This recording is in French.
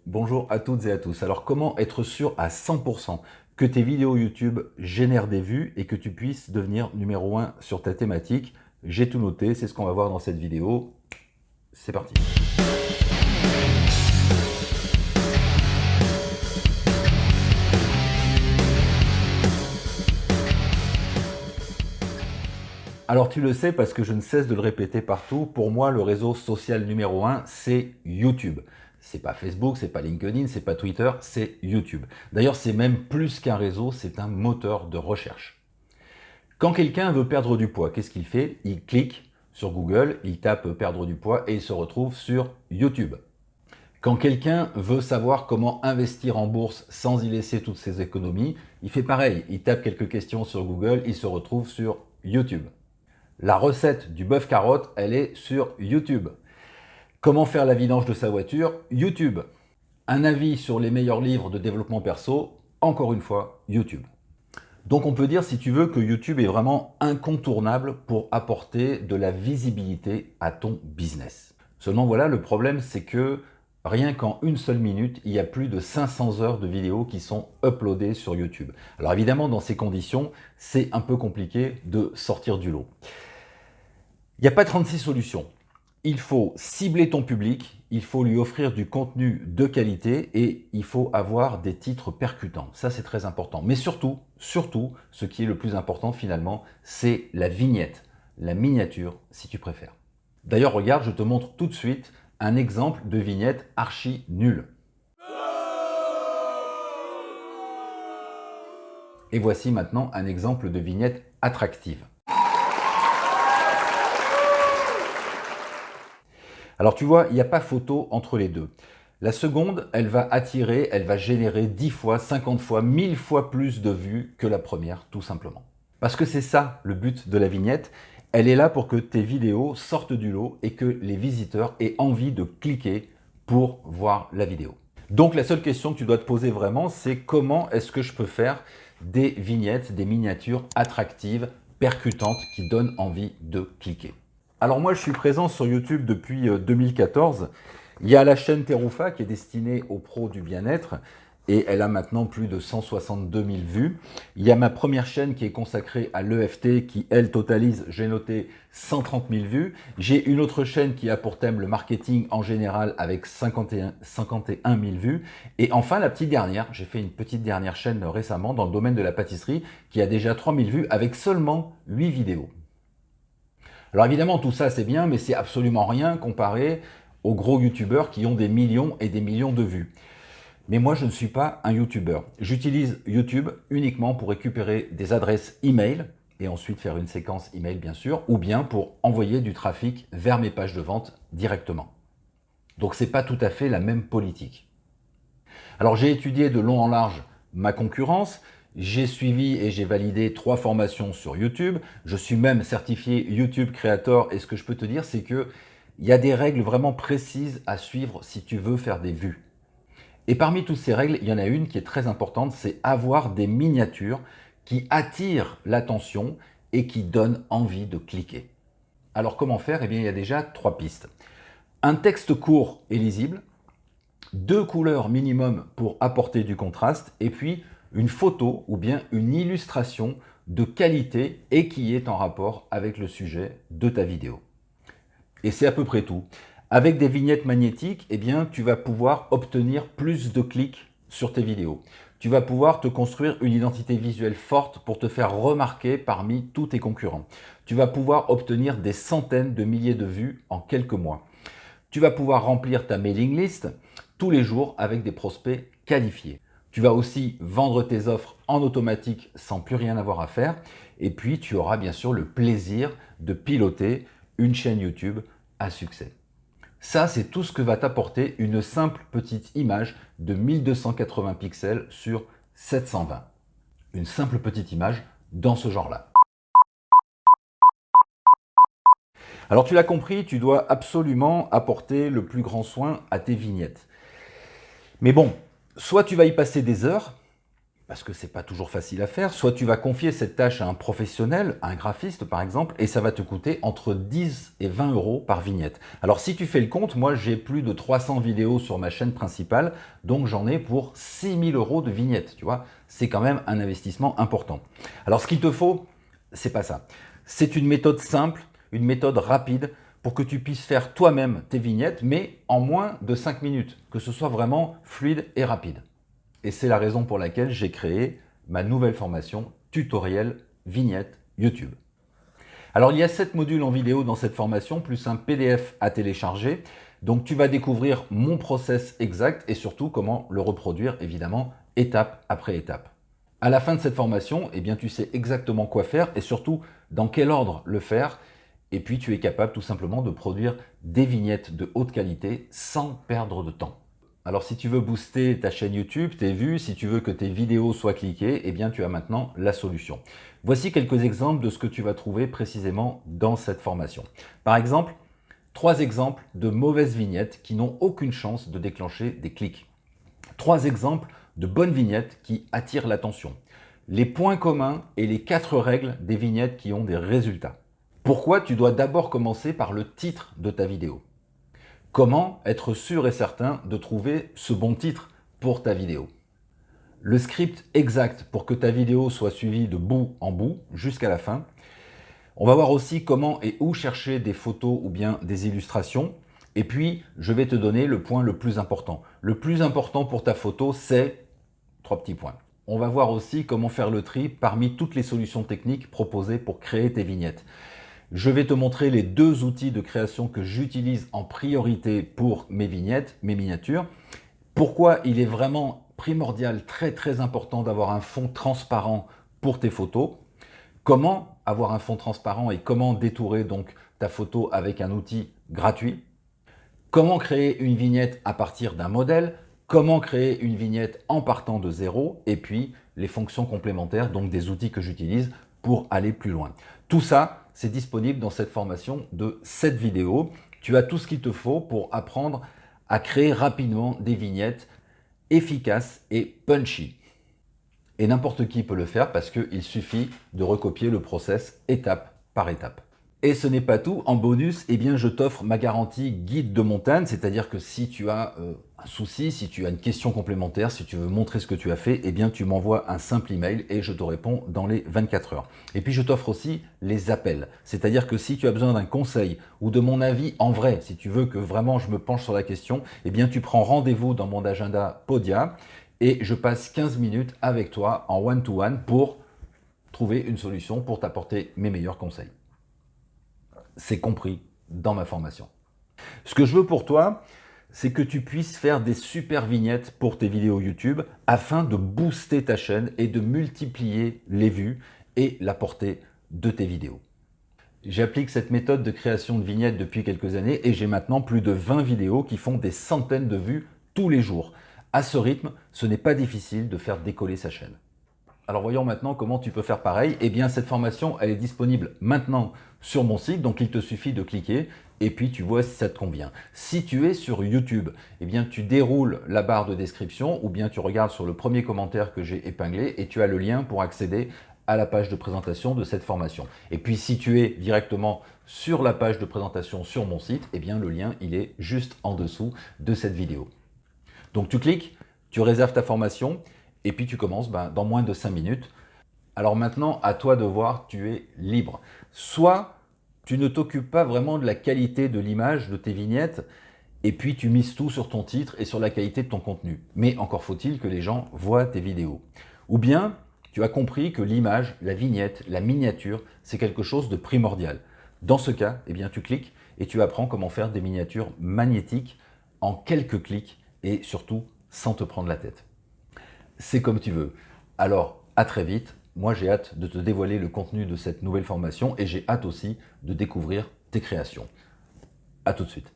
Bonjour à toutes et à tous. Alors comment être sûr à 100% que tes vidéos YouTube génèrent des vues et que tu puisses devenir numéro 1 sur ta thématique? J'ai tout noté, c'est ce qu'on va voir dans cette vidéo. C'est parti. Alors tu le sais parce que je ne cesse de le répéter partout, pour moi le réseau social numéro 1 c'est YouTube. C'est pas Facebook, c'est pas LinkedIn, c'est pas Twitter, c'est YouTube. D'ailleurs c'est même plus qu'un réseau, c'est un moteur de recherche. Quand quelqu'un veut perdre du poids, qu'est-ce qu'il fait? Il clique sur Google, il tape perdre du poids et il se retrouve sur YouTube. Quand quelqu'un veut savoir comment investir en bourse sans y laisser toutes ses économies, il fait pareil, il tape quelques questions sur Google, il se retrouve sur YouTube. La recette du bœuf carotte, elle est sur YouTube. Comment faire la vidange de sa voiture? YouTube. Un avis sur les meilleurs livres de développement perso? Encore une fois, YouTube. Donc on peut dire, si tu veux, que YouTube est vraiment incontournable pour apporter de la visibilité à ton business. Seulement voilà, le problème c'est que rien qu'en une seule minute, il y a plus de 500 heures de vidéos qui sont uploadées sur YouTube. Alors évidemment, dans ces conditions, c'est un peu compliqué de sortir du lot. Il n'y a pas 36 solutions. Il faut cibler ton public, il faut lui offrir du contenu de qualité et il faut avoir des titres percutants. Ça, c'est très important. Mais surtout, ce qui est le plus important finalement, c'est la vignette, la miniature si tu préfères. D'ailleurs, regarde, je te montre tout de suite un exemple de vignette archi nulle. Et voici maintenant un exemple de vignette attractive. Alors tu vois, il n'y a pas photo entre les deux. La seconde, elle va attirer, elle va générer 10 fois, 50 fois, 1000 fois plus de vues que la première, tout simplement. Parce que c'est ça le but de la vignette. Elle est là pour que tes vidéos sortent du lot et que les visiteurs aient envie de cliquer pour voir la vidéo. Donc la seule question que tu dois te poser vraiment, c'est comment est-ce que je peux faire des vignettes, des miniatures attractives, percutantes, qui donnent envie de cliquer. Alors moi, je suis présent sur YouTube depuis 2014. Il y a la chaîne Terufa qui est destinée aux pros du bien-être et elle a maintenant plus de 162 000 vues. Il y a ma première chaîne qui est consacrée à l'EFT qui, elle, totalise, j'ai noté, 130 000 vues. J'ai une autre chaîne qui a pour thème le marketing en général avec 51 000 vues. Et enfin, la petite dernière, j'ai fait une petite dernière chaîne récemment dans le domaine de la pâtisserie qui a déjà 3 000 vues avec seulement 8 vidéos. Alors évidemment, tout ça c'est bien, mais c'est absolument rien comparé aux gros youtubeurs qui ont des millions et des millions de vues. Mais moi, je ne suis pas un youtubeur. J'utilise YouTube uniquement pour récupérer des adresses email et ensuite faire une séquence email bien sûr, ou bien pour envoyer du trafic vers mes pages de vente directement. Donc c'est pas tout à fait la même politique. Alors j'ai étudié de long en large ma concurrence. J'ai suivi et j'ai validé 3 formations sur YouTube. Je suis même certifié YouTube Creator et ce que je peux te dire, c'est qu'il y a des règles vraiment précises à suivre si tu veux faire des vues. Et parmi toutes ces règles, il y en a une qui est très importante, c'est avoir des miniatures qui attirent l'attention et qui donnent envie de cliquer. Alors comment faire? Eh bien, il y a déjà 3 pistes. Un texte court et lisible, 2 couleurs minimum pour apporter du contraste et puis une photo ou bien une illustration de qualité et qui est en rapport avec le sujet de ta vidéo. Et c'est à peu près tout. Avec des vignettes magnétiques, eh bien, tu vas pouvoir obtenir plus de clics sur tes vidéos. Tu vas pouvoir te construire une identité visuelle forte pour te faire remarquer parmi tous tes concurrents. Tu vas pouvoir obtenir des centaines de milliers de vues en quelques mois. Tu vas pouvoir remplir ta mailing list tous les jours avec des prospects qualifiés. Tu vas aussi vendre tes offres en automatique sans plus rien avoir à faire. Et puis, tu auras bien sûr le plaisir de piloter une chaîne YouTube à succès. Ça, c'est tout ce que va t'apporter une simple petite image de 1280 pixels sur 720. Une simple petite image dans ce genre-là. Alors tu l'as compris, tu dois absolument apporter le plus grand soin à tes vignettes. Mais bon, soit tu vas y passer des heures, parce que c'est pas toujours facile à faire, soit tu vas confier cette tâche à un professionnel, à un graphiste par exemple, et ça va te coûter entre 10 et 20 euros par vignette. Alors si tu fais le compte, moi j'ai plus de 300 vidéos sur ma chaîne principale, donc j'en ai pour 6 000 euros de vignettes, tu vois. C'est quand même un investissement important. Alors ce qu'il te faut, c'est pas ça. C'est une méthode simple, une méthode rapide, pour que tu puisses faire toi-même tes vignettes, mais en moins de 5 minutes, que ce soit vraiment fluide et rapide. Et c'est la raison pour laquelle j'ai créé ma nouvelle formation tutoriel vignette YouTube. Alors il y a 7 modules en vidéo dans cette formation, plus un PDF à télécharger. Donc tu vas découvrir mon process exact et surtout comment le reproduire évidemment étape après étape. À la fin de cette formation, eh bien, tu sais exactement quoi faire et surtout dans quel ordre le faire. Et puis tu es capable tout simplement de produire des vignettes de haute qualité sans perdre de temps. Alors si tu veux booster ta chaîne YouTube, tes vues, si tu veux que tes vidéos soient cliquées, eh bien tu as maintenant la solution. Voici quelques exemples de ce que tu vas trouver précisément dans cette formation. Par exemple, 3 exemples de mauvaises vignettes qui n'ont aucune chance de déclencher des clics. 3 exemples de bonnes vignettes qui attirent l'attention. Les points communs et les 4 règles des vignettes qui ont des résultats. Pourquoi tu dois d'abord commencer par le titre de ta vidéo? Comment être sûr et certain de trouver ce bon titre pour ta vidéo? Le script exact pour que ta vidéo soit suivie de bout en bout jusqu'à la fin. On va voir aussi comment et où chercher des photos ou bien des illustrations. Et puis, je vais te donner le point le plus important. Le plus important pour ta photo, c'est 3 petits points. On va voir aussi comment faire le tri parmi toutes les solutions techniques proposées pour créer tes vignettes. Je vais te montrer les 2 outils de création que j'utilise en priorité pour mes vignettes, mes miniatures. Pourquoi il est vraiment primordial, très important d'avoir un fond transparent pour tes photos. Comment avoir un fond transparent et comment détourer donc ta photo avec un outil gratuit. Comment créer une vignette à partir d'un modèle. Comment créer une vignette en partant de zéro. Et puis les fonctions complémentaires, donc des outils que j'utilise pour aller plus loin. Tout ça, c'est disponible dans cette formation de 7 vidéos. Tu as tout ce qu'il te faut pour apprendre à créer rapidement des vignettes efficaces et punchy. Et n'importe qui peut le faire parce qu'il suffit de recopier le process étape par étape. Et ce n'est pas tout, en bonus, eh bien, je t'offre ma garantie guide de montagne, c'est-à-dire que si tu as un souci, si tu as une question complémentaire, si tu veux montrer ce que tu as fait, eh bien, tu m'envoies un simple email et je te réponds dans les 24 heures. Et puis, je t'offre aussi les appels, c'est-à-dire que si tu as besoin d'un conseil ou de mon avis en vrai, si tu veux que vraiment je me penche sur la question, eh bien, tu prends rendez-vous dans mon agenda Podia et je passe 15 minutes avec toi en one-to-one pour trouver une solution pour t'apporter mes meilleurs conseils. C'est compris dans ma formation. Ce que je veux pour toi, c'est que tu puisses faire des super vignettes pour tes vidéos YouTube afin de booster ta chaîne et de multiplier les vues et la portée de tes vidéos. J'applique cette méthode de création de vignettes depuis quelques années et j'ai maintenant plus de 20 vidéos qui font des centaines de vues tous les jours. À ce rythme, ce n'est pas difficile de faire décoller sa chaîne. Alors voyons maintenant comment tu peux faire pareil. Eh bien cette formation, elle est disponible maintenant sur mon site, donc il te suffit de cliquer et puis tu vois si ça te convient. Si tu es sur YouTube, eh bien tu déroules la barre de description ou bien tu regardes sur le premier commentaire que j'ai épinglé et tu as le lien pour accéder à la page de présentation de cette formation. Et puis si tu es directement sur la page de présentation sur mon site, eh bien le lien il est juste en dessous de cette vidéo. Donc tu cliques, tu réserves ta formation et puis tu commences dans moins de 5 minutes. Alors maintenant, à toi de voir, tu es libre. Soit tu ne t'occupes pas vraiment de la qualité de l'image de tes vignettes et puis tu mises tout sur ton titre et sur la qualité de ton contenu. Mais encore faut-il que les gens voient tes vidéos. Ou bien tu as compris que l'image, la vignette, la miniature, c'est quelque chose de primordial. Dans ce cas, eh bien, tu cliques et tu apprends comment faire des miniatures magnétiques en quelques clics et surtout sans te prendre la tête. C'est comme tu veux. Alors, à très vite. Moi, j'ai hâte de te dévoiler le contenu de cette nouvelle formation et j'ai hâte aussi de découvrir tes créations. À tout de suite.